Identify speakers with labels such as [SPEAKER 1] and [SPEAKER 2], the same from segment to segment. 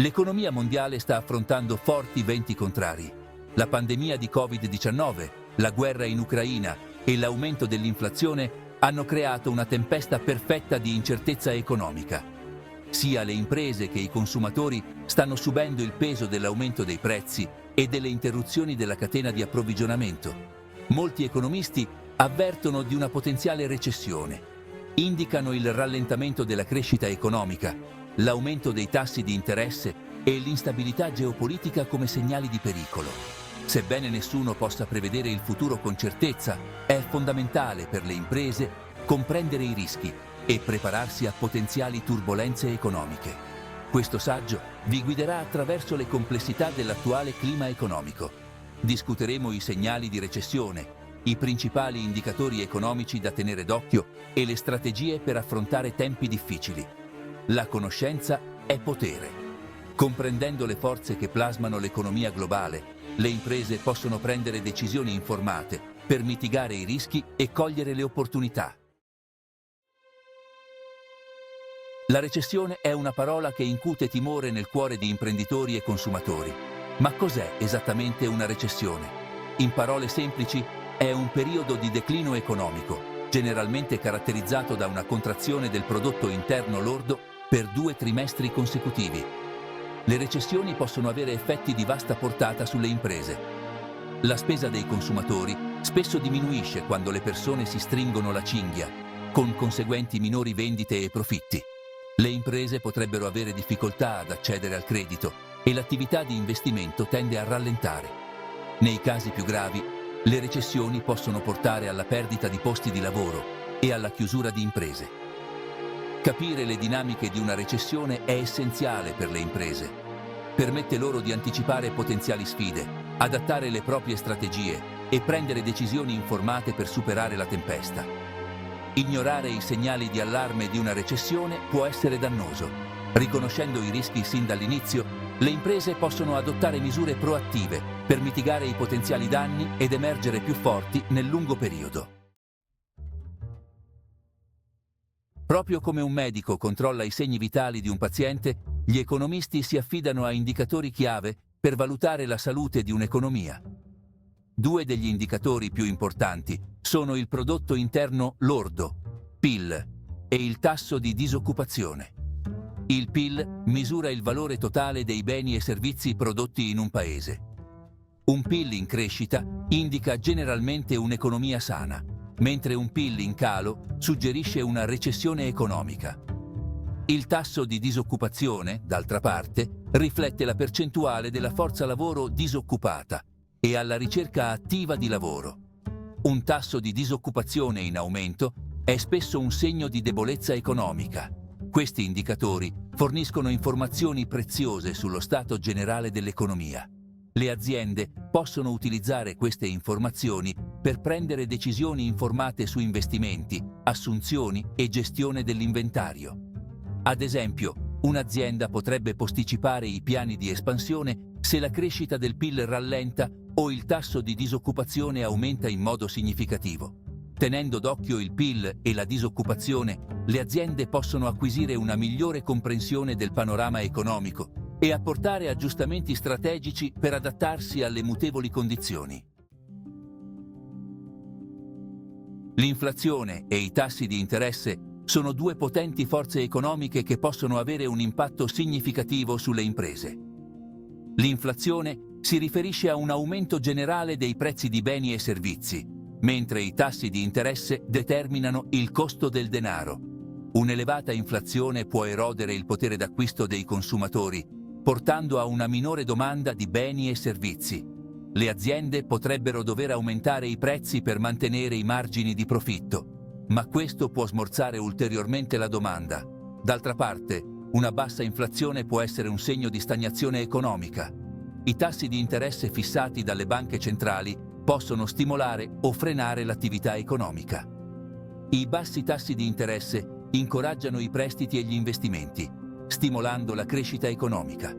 [SPEAKER 1] L'economia mondiale sta affrontando forti venti contrari. La pandemia di Covid-19, la guerra in Ucraina e l'aumento dell'inflazione hanno creato una tempesta perfetta di incertezza economica. Sia le imprese che i consumatori stanno subendo il peso dell'aumento dei prezzi e delle interruzioni della catena di approvvigionamento. Molti economisti avvertono di una potenziale recessione. Indicano il rallentamento della crescita economica, l'aumento dei tassi di interesse e l'instabilità geopolitica come segnali di pericolo. Sebbene nessuno possa prevedere il futuro con certezza, è fondamentale per le imprese comprendere i rischi e prepararsi a potenziali turbolenze economiche. Questo saggio vi guiderà attraverso le complessità dell'attuale clima economico. Discuteremo i segnali di recessione, i principali indicatori economici da tenere d'occhio e le strategie per affrontare tempi difficili. La conoscenza è potere. Comprendendo le forze che plasmano l'economia globale, le imprese possono prendere decisioni informate per mitigare i rischi e cogliere le opportunità. La recessione è una parola che incute timore nel cuore di imprenditori e consumatori. Ma cos'è esattamente una recessione? In parole semplici, è un periodo di declino economico, generalmente caratterizzato da una contrazione del prodotto interno lordo per 2 trimestri consecutivi. Le recessioni possono avere effetti di vasta portata sulle imprese. La spesa dei consumatori spesso diminuisce quando le persone si stringono la cinghia, con conseguenti minori vendite e profitti. Le imprese potrebbero avere difficoltà ad accedere al credito e l'attività di investimento tende a rallentare. Nei casi più gravi, le recessioni possono portare alla perdita di posti di lavoro e alla chiusura di imprese. Capire le dinamiche di una recessione è essenziale per le imprese. Permette loro di anticipare potenziali sfide, adattare le proprie strategie e prendere decisioni informate per superare la tempesta. Ignorare i segnali di allarme di una recessione può essere dannoso. Riconoscendo i rischi sin dall'inizio, le imprese possono adottare misure proattive per mitigare i potenziali danni ed emergere più forti nel lungo periodo. Proprio come un medico controlla i segni vitali di un paziente, gli economisti si affidano a indicatori chiave per valutare la salute di un'economia. 2 degli indicatori più importanti sono il prodotto interno lordo, PIL, e il tasso di disoccupazione. Il PIL misura il valore totale dei beni e servizi prodotti in un paese. Un PIL in crescita indica generalmente un'economia sana, mentre un PIL in calo suggerisce una recessione economica. Il tasso di disoccupazione, d'altra parte, riflette la percentuale della forza lavoro disoccupata e alla ricerca attiva di lavoro. Un tasso di disoccupazione in aumento è spesso un segno di debolezza economica. Questi indicatori forniscono informazioni preziose sullo stato generale dell'economia. Le aziende possono utilizzare queste informazioni per prendere decisioni informate su investimenti, assunzioni e gestione dell'inventario. Ad esempio, un'azienda potrebbe posticipare i piani di espansione se la crescita del PIL rallenta o il tasso di disoccupazione aumenta in modo significativo. Tenendo d'occhio il PIL e la disoccupazione, le aziende possono acquisire una migliore comprensione del panorama economico e apportare aggiustamenti strategici per adattarsi alle mutevoli condizioni. L'inflazione e i tassi di interesse sono 2 potenti forze economiche che possono avere un impatto significativo sulle imprese. L'inflazione si riferisce a un aumento generale dei prezzi di beni e servizi, mentre i tassi di interesse determinano il costo del denaro. Un'elevata inflazione può erodere il potere d'acquisto dei consumatori, portando a una minore domanda di beni e servizi. Le aziende potrebbero dover aumentare i prezzi per mantenere i margini di profitto, ma questo può smorzare ulteriormente la domanda. D'altra parte, una bassa inflazione può essere un segno di stagnazione economica. I tassi di interesse fissati dalle banche centrali possono stimolare o frenare l'attività economica. I bassi tassi di interesse incoraggiano i prestiti e gli investimenti, stimolando la crescita economica.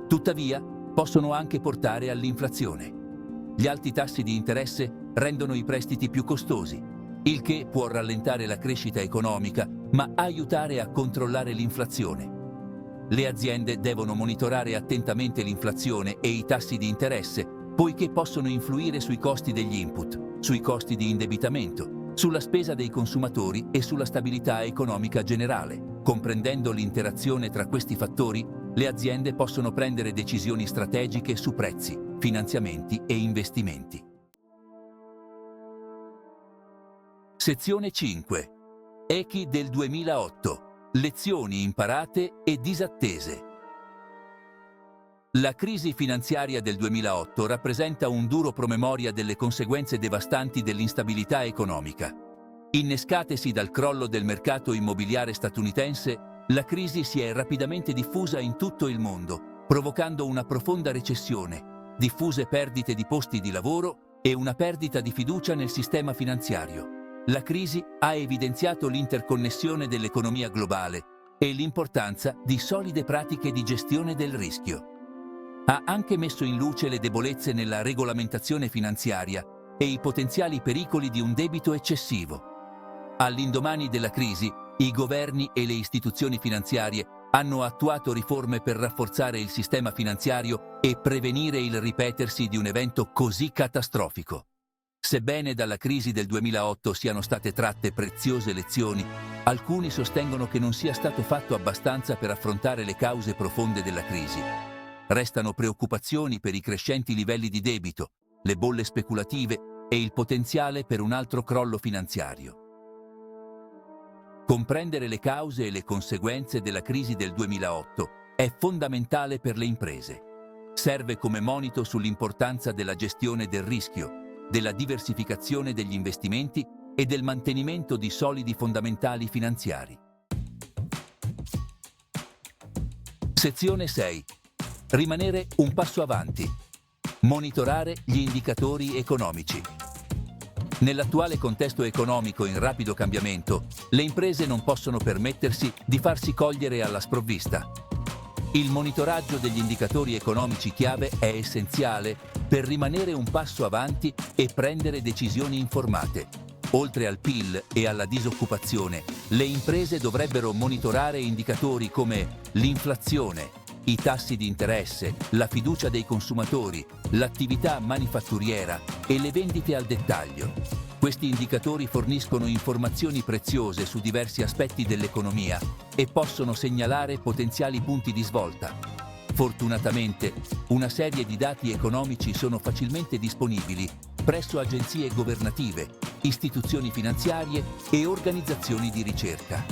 [SPEAKER 1] Tuttavia, possono anche portare all'inflazione. Gli alti tassi di interesse rendono i prestiti più costosi, il che può rallentare la crescita economica, ma aiutare a controllare l'inflazione. le aziende devono monitorare attentamente l'inflazione e i tassi di interesse, poiché possono influire sui costi degli input, sui costi di indebitamento, sulla spesa dei consumatori e sulla stabilità economica generale. Comprendendo l'interazione tra questi fattori, le aziende possono prendere decisioni strategiche su prezzi, finanziamenti e investimenti. Sezione 5. ECI del 2008. Lezioni imparate e disattese. La crisi finanziaria del 2008 rappresenta un duro promemoria delle conseguenze devastanti dell'instabilità economica. Innescatesi dal crollo del mercato immobiliare statunitense, la crisi si è rapidamente diffusa in tutto il mondo, provocando una profonda recessione, diffuse perdite di posti di lavoro e una perdita di fiducia nel sistema finanziario. La crisi ha evidenziato l'interconnessione dell'economia globale e l'importanza di solide pratiche di gestione del rischio. Ha anche messo in luce le debolezze nella regolamentazione finanziaria e i potenziali pericoli di un debito eccessivo. All'indomani della crisi, i governi e le istituzioni finanziarie hanno attuato riforme per rafforzare il sistema finanziario e prevenire il ripetersi di un evento così catastrofico. Sebbene dalla crisi del 2008 siano state tratte preziose lezioni, alcuni sostengono che non sia stato fatto abbastanza per affrontare le cause profonde della crisi. Restano preoccupazioni per i crescenti livelli di debito, le bolle speculative e il potenziale per un altro crollo finanziario. Comprendere le cause e le conseguenze della crisi del 2008 è fondamentale per le imprese. Serve come monito sull'importanza della gestione del rischio, della diversificazione degli investimenti e del mantenimento di solidi fondamentali finanziari. Sezione 6. Rimanere un passo avanti. Monitorare gli indicatori economici. Nell'attuale contesto economico in rapido cambiamento, le imprese non possono permettersi di farsi cogliere alla sprovvista. Il monitoraggio degli indicatori economici chiave è essenziale per rimanere un passo avanti e prendere decisioni informate. Oltre al PIL e alla disoccupazione, le imprese dovrebbero monitorare indicatori come l'inflazione, i tassi di interesse, la fiducia dei consumatori, l'attività manifatturiera e le vendite al dettaglio. Questi indicatori forniscono informazioni preziose su diversi aspetti dell'economia e possono segnalare potenziali punti di svolta. Fortunatamente, una serie di dati economici sono facilmente disponibili presso agenzie governative, istituzioni finanziarie e organizzazioni di ricerca.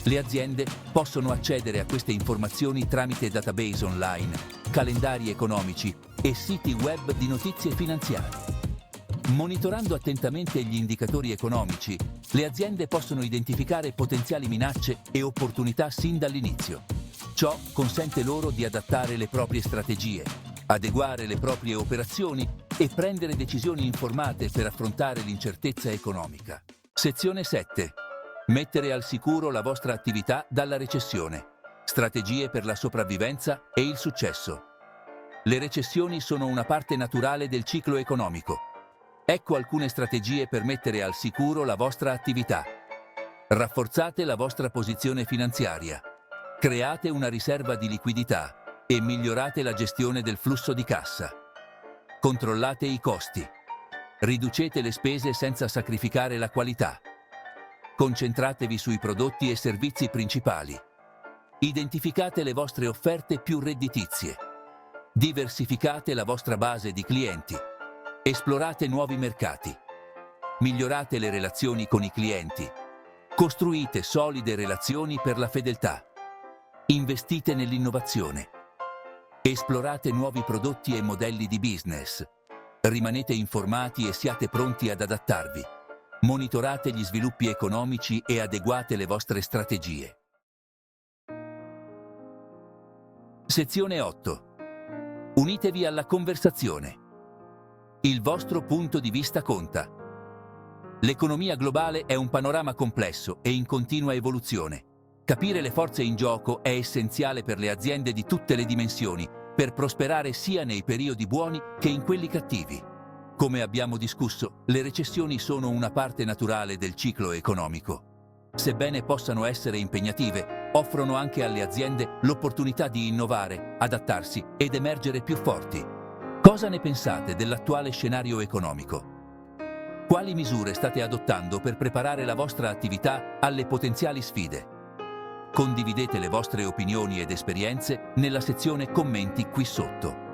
[SPEAKER 1] Le aziende possono accedere a queste informazioni tramite database online, calendari economici e siti web di notizie finanziarie. Monitorando attentamente gli indicatori economici, le aziende possono identificare potenziali minacce e opportunità sin dall'inizio. Ciò consente loro di adattare le proprie strategie, adeguare le proprie operazioni e prendere decisioni informate per affrontare l'incertezza economica. Sezione 7. Mettere al sicuro la vostra attività dalla recessione. Strategie per la sopravvivenza e il successo. Le recessioni sono una parte naturale del ciclo economico. Ecco alcune strategie per mettere al sicuro la vostra attività. Rafforzate la vostra posizione finanziaria. Create una riserva di liquidità e migliorate la gestione del flusso di cassa. Controllate i costi. Riducete le spese senza sacrificare la qualità. Concentratevi sui prodotti e servizi principali. Identificate le vostre offerte più redditizie. Diversificate la vostra base di clienti. Esplorate nuovi mercati. Migliorate le relazioni con i clienti. Costruite solide relazioni per la fedeltà. Investite nell'innovazione. Esplorate nuovi prodotti e modelli di business. Rimanete informati e siate pronti ad adattarvi. Monitorate gli sviluppi economici e adeguate le vostre strategie. Sezione 8. Unitevi alla conversazione. Il vostro punto di vista conta. L'economia globale è un panorama complesso e in continua evoluzione. Capire le forze in gioco è essenziale per le aziende di tutte le dimensioni, per prosperare sia nei periodi buoni che in quelli cattivi. Come abbiamo discusso, le recessioni sono una parte naturale del ciclo economico. Sebbene possano essere impegnative, offrono anche alle aziende l'opportunità di innovare, adattarsi ed emergere più forti. Cosa ne pensate dell'attuale scenario economico? Quali misure state adottando per preparare la vostra attività alle potenziali sfide? Condividete le vostre opinioni ed esperienze nella sezione commenti qui sotto.